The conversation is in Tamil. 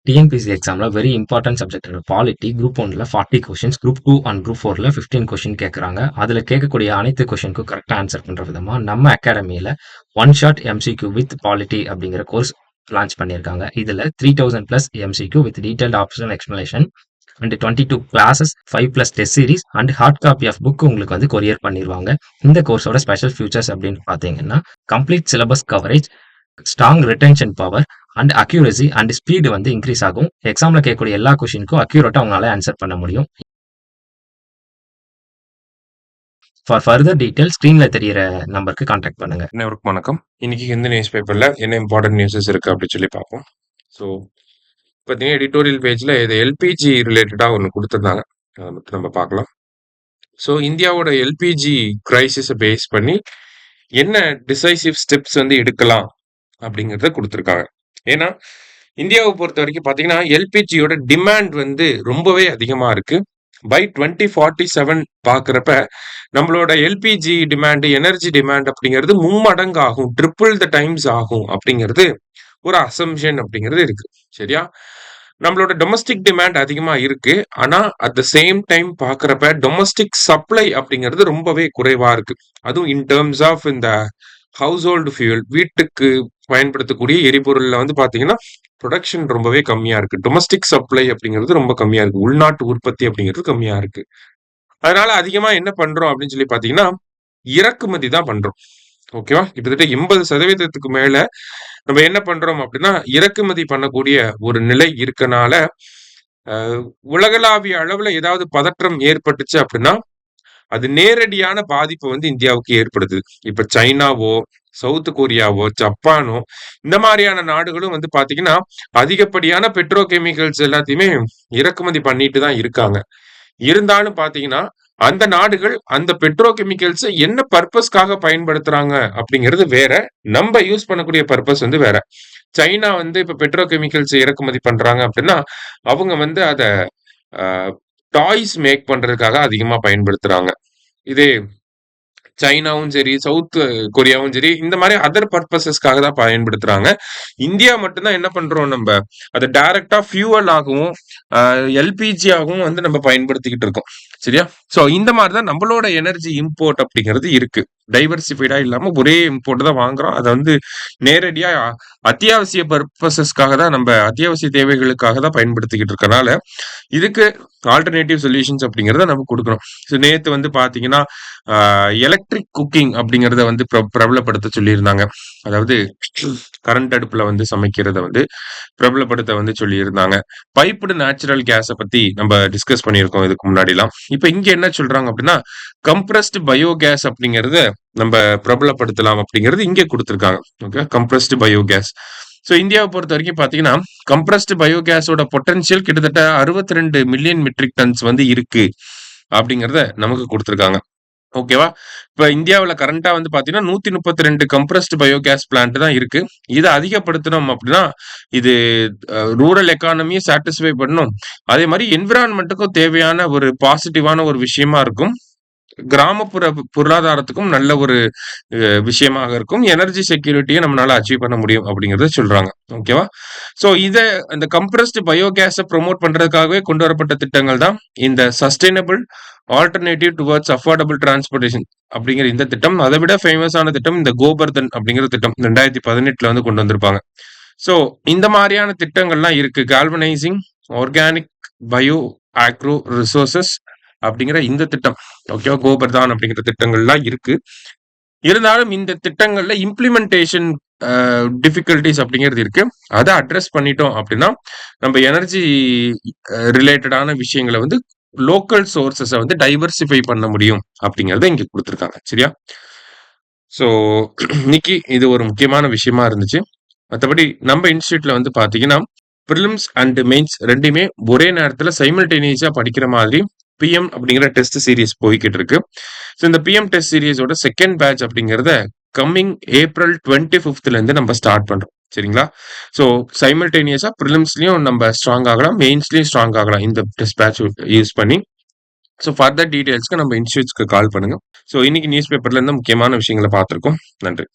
டிஎன்பிஎஸ்சி எக்ஸாம்ல very important subject polity group 1ல 40 கொஸ்டின்ஸ், குரூப் 2 அண்ட் குரூப் 4ல 15 கொஸ்டின் கேட்குறாங்க. அதில் கேட்கக்கூடிய அனைத்து கொஸ்டினுக்கும் கரெக்டாக ஆன்சர் பண்ணுற விதமாக நம்ம அகாடமியில் one shot MCQ with polity அப்படிங்கிற கோர்ஸ் லான்ச் பண்ணியிருக்காங்க. இதில் 3000+ MCQ with detailed optional explanation and 22 classes 5+ test series and hard copy of book உங்களுக்கு வந்து கொரியர் பண்ணிடுவாங்க. இந்த கோர்ஸோட ஸ்பெஷல் ஃபியூச்சர்ஸ் அப்படின்னு பார்த்தீங்கன்னா complete syllabus coverage, strong retention power and accuracy and speed வந்து இன்க்ரீஸ் ஆகும். எக்ஸாம்ல கேட்கக்கூடிய எல்லா கொஸ்டினுக்கும் அக்யூரேட்டா அவங்களால ஆன்சர் பண்ண முடியும். ஃபார் ஃபர்தர் டீடைல் ஸ்கிரீன்ல தெரியிற நம்பருக்கு கான்டாக்ட் பண்ணுங்க. அனைவருக்கும் வணக்கம். இன்னைக்கு ஹிந்து நியூஸ் பேப்பர்ல என்ன இம்பார்ட்டன்ட் நியூஸஸ் இருக்கு அப்படின்னு சொல்லி பார்ப்போம். ஸோ பார்த்தீங்கன்னா எடிட்டோரியல் பேஜ்ல இது எல்பிஜி ரிலேட்டடா ஒன்று கொடுத்துருந்தாங்க, அதை மட்டும் நம்ம பார்க்கலாம். ஸோ இந்தியாவோட எல்பிஜி கிரைசிஸை பேஸ் பண்ணி என்ன டிசைசிவ் ஸ்டெப்ஸ் வந்து எடுக்கலாம் அப்படிங்கிறத கொடுத்துருக்காங்க. ஏன்னா இந்தியாவை பொறுத்த வரைக்கும் பார்த்தீங்கன்னா எல்பிஜியோட டிமாண்ட் வந்து ரொம்பவே அதிகமாக இருக்கு. பை 2047 பார்க்குறப்ப நம்மளோட எல்பிஜி டிமாண்ட், எனர்ஜி டிமாண்ட் அப்படிங்கிறது மும்மடங்கு ஆகும், ட்ரிபிள் த டைம்ஸ் ஆகும் அப்படிங்கிறது ஒரு அசம்ஷன் அப்படிங்கிறது இருக்கு. சரியா? நம்மளோட டொமஸ்டிக் டிமாண்ட் அதிகமா இருக்கு. ஆனா அட் த சேம் டைம் பார்க்குறப்ப டொமஸ்டிக் சப்ளை அப்படிங்கிறது ரொம்பவே குறைவா இருக்கு. அதுவும் இன் டேர்ம்ஸ் ஆஃப் இந்த ஹவுஸ் ஹோல்டு ஃபியூல், வீட்டுக்கு பயன்படுத்தக்கூடிய எரிபொருள்ல வந்து பாத்தீங்கன்னா ப்ரொடக்ஷன் ரொம்பவே கம்மியா இருக்கு. டொமஸ்டிக் சப்ளை அப்படிங்கிறது ரொம்ப கம்மியா இருக்கு. உள்நாட்டு உற்பத்தி அப்படிங்கிறது கம்மியா இருக்கு. அதனால அதிகமா என்ன பண்றோம் அப்படின்னு சொல்லி பாத்தீங்கன்னா இறக்குமதி தான் பண்றோம். ஓகேவா? கிட்டத்தட்ட 80% மேல நம்ம என்ன பண்றோம் அப்படின்னா இறக்குமதி பண்ணக்கூடிய ஒரு நிலை இருக்கனால உலகளாவிய அளவுல ஏதாவது பதற்றம் ஏற்பட்டுச்சு அப்படின்னா அது நேரடியான பாதிப்பு வந்து இந்தியாவுக்கு ஏற்படுது. இப்ப சைனாவோ, சவுத் கொரியாவோ, ஜப்பானோ இந்த மாதிரியான நாடுகளும் வந்து பாத்தீங்கன்னா அதிகப்படியான பெட்ரோ கெமிக்கல்ஸ் எல்லாத்தையுமே இறக்குமதி பண்ணிட்டு தான் இருக்காங்க. இருந்தாலும் பாத்தீங்கன்னா அந்த நாடுகள் அந்த பெட்ரோ கெமிக்கல்ஸ் என்ன பர்பஸ்க்காக பயன்படுத்துறாங்க அப்படிங்கிறது வேற, நம்ம யூஸ் பண்ணக்கூடிய பர்பஸ் வந்து வேற. சைனா வந்து இப்ப பெட்ரோ கெமிக்கல்ஸ் இறக்குமதி பண்றாங்க அப்படின்னா அவங்க வந்து அத டாய்ஸ் மேக் பண்றதுக்காக அதிகமா பயன்படுத்துறாங்க. இதே சைனாவும் சரி, சவுத் கொரியாவும் சரி, இந்த மாதிரி அதர் பர்பசஸ்க்காக தான் பயன்படுத்துறாங்க. இந்தியா மட்டும்தான் என்ன பண்றோம், நம்ம அதை டைரக்டா ஃபியூவல் ஆகவும் எல்பிஜி ஆகவும் வந்து நம்ம பயன்படுத்திக்கிட்டு இருக்கோம். சரியா? சோ இந்த மாதிரிதான் நம்மளோட எனர்ஜி இம்போர்ட் அப்படிங்கிறது இருக்கு. டைவர்சிஃபைடா இல்லாம ஒரே இம்போர்ட் தான் வாங்குறோம். அதை வந்து நேரடியா அத்தியாவசிய பர்பசஸ்க்காக தான், நம்ம அத்தியாவசிய தேவைகளுக்காக தான் பயன்படுத்திக்கிட்டு இருக்கனால இதுக்கு ஆல்டர்னேட்டிவ் சொல்யூஷன்ஸ் அப்படிங்கிறத நம்ம கொடுக்கணும். ஸோ நேற்று வந்து பார்த்தீங்கன்னா எலக்ட்ரிக் குக்கிங் அப்படிங்கிறத வந்து பிரபலப்படுத்த சொல்லியிருந்தாங்க. அதாவது கரண்ட் அடுப்புல வந்து சமைக்கிறத வந்து பிரபலப்படுத்த வந்து சொல்லியிருந்தாங்க. பைப்டு நேச்சுரல் கேஸை பத்தி நம்ம டிஸ்கஸ் பண்ணியிருக்கோம் இதுக்கு முன்னாடிலாம். இப்போ இங்க என்ன சொல்றாங்க அப்படின்னா கம்ப்ரஸ்டு பயோகேஸ் அப்படிங்கிறத நம்ம பிரபலப்படுத்தலாம் அப்படிங்கிறது இங்கே கொடுத்துருக்காங்க. Okay, compressed biogas. ஸோ இந்தியாவை பொறுத்த வரைக்கும் பார்த்தீங்கன்னா கம்ப்ரஸ்டு பயோகேஸோட பொட்டன்ஷியல் கிட்டத்தட்ட 62 மில்லியன் மெட்ரிக் டன்ஸ் வந்து இருக்கு அப்படிங்கிறத நமக்கு கொடுத்துருக்காங்க. ஓகேவா? இப்ப இந்தியாவில் கரண்டா வந்து பாத்தீங்கன்னா 132 கம்ப்ரஸ்டு பயோகேஸ் பிளான்ட் தான் இருக்கு. இதை அதிகப்படுத்தணும் அப்படின்னா இது ரூரல் எக்கானமியை சாட்டிஸ்ஃபை பண்ணணும், அதே மாதிரி என்விரான்மெண்ட்டுக்கும் தேவையான ஒரு பாசிட்டிவான ஒரு விஷயமா இருக்கும், கிராமப்புற பொருளாதாரத்துக்கும் நல்ல ஒரு விஷயமாக இருக்கும், எனர்ஜி செக்யூரிட்டியை நம்மளால அச்சீவ் பண்ண முடியும் அப்படிங்கறத சொல்றாங்க. ஓகேவா? சோ இத இந்த கம்ப்ரஸ்டு பயோகேஸை ப்ரொமோட் பண்றதுக்காகவே கொண்டு வரப்பட்ட திட்டங்கள் தான் இந்த sustainable alternative towards affordable transportation அப்படிங்கிற இந்த திட்டம். அதை விட ஃபேமஸான திட்டம் இந்த கோபர்தன் அப்படிங்கிற திட்டம் 2018 வந்து கொண்டு வந்திருப்பாங்க. சோ இந்த மாதிரியான திட்டங்கள்லாம் இருக்கு. Galvanising organic bio agro resources அப்படிங்கிற இந்த திட்டம், ஓகேவா, கோபர்தான் அப்படிங்கிற திட்டங்கள்லாம் இருக்கு. இருந்தாலும் இந்த திட்டங்கள்ல இம்ப்ளிமெண்டேஷன் டிஃபிகல்டிஸ் அப்படிங்கிறது இருக்கு. அதை அட்ரஸ் பண்ணிட்டோம் அப்படின்னா நம்ம எனர்ஜி ரிலேட்டடான விஷயங்களை வந்து லோக்கல் சோர்சஸை வந்து டைவர்சிஃபை பண்ண முடியும் அப்படிங்கறத இங்க கொடுத்துருக்காங்க. சரியா? ஸோ இன்னைக்கு இது ஒரு முக்கியமான விஷயமா இருந்துச்சு. மற்றபடி நம்ம இன்ஸ்டியூட்ல வந்து பாத்தீங்கன்னா ப்ரிலிம்ஸ் அண்ட் மெயின்ஸ் ரெண்டுமே ஒரே நேரத்துல சைமல்டேனியஸா படிக்கிற மாதிரி பிஎம் அப்படிங்கிற டெஸ்ட் சீரீஸ் போய்கிட்டு இருக்கு. ஸோ இந்த பிஎம் டெஸ்ட் சீரீஸோட செகண்ட் பேட்ச் அப்படிங்கிறத கம்மிங் April 25th இருந்து நம்ம ஸ்டார்ட் பண்றோம். சரிங்களா? ஸோ சைமல்டேனியஸா ப்ரிலிம்ஸ்லயும் நம்ம ஸ்ட்ராங் ஆகலாம், மெயின்ஸ்லயும் ஸ்ட்ராங் ஆகலாம் இந்த டெஸ்ட் பேட்ச் யூஸ் பண்ணி. ஸோ ஃபர்தர் டீடைல்ஸ்க்கு நம்ம இன்ஸ்டியூட்ஸ்க்கு கால் பண்ணுங்க. ஸோ இன்னைக்கு நியூஸ் பேப்பர்ல இருந்து முக்கியமான விஷயங்களை பார்த்துருக்கோம். நன்றி.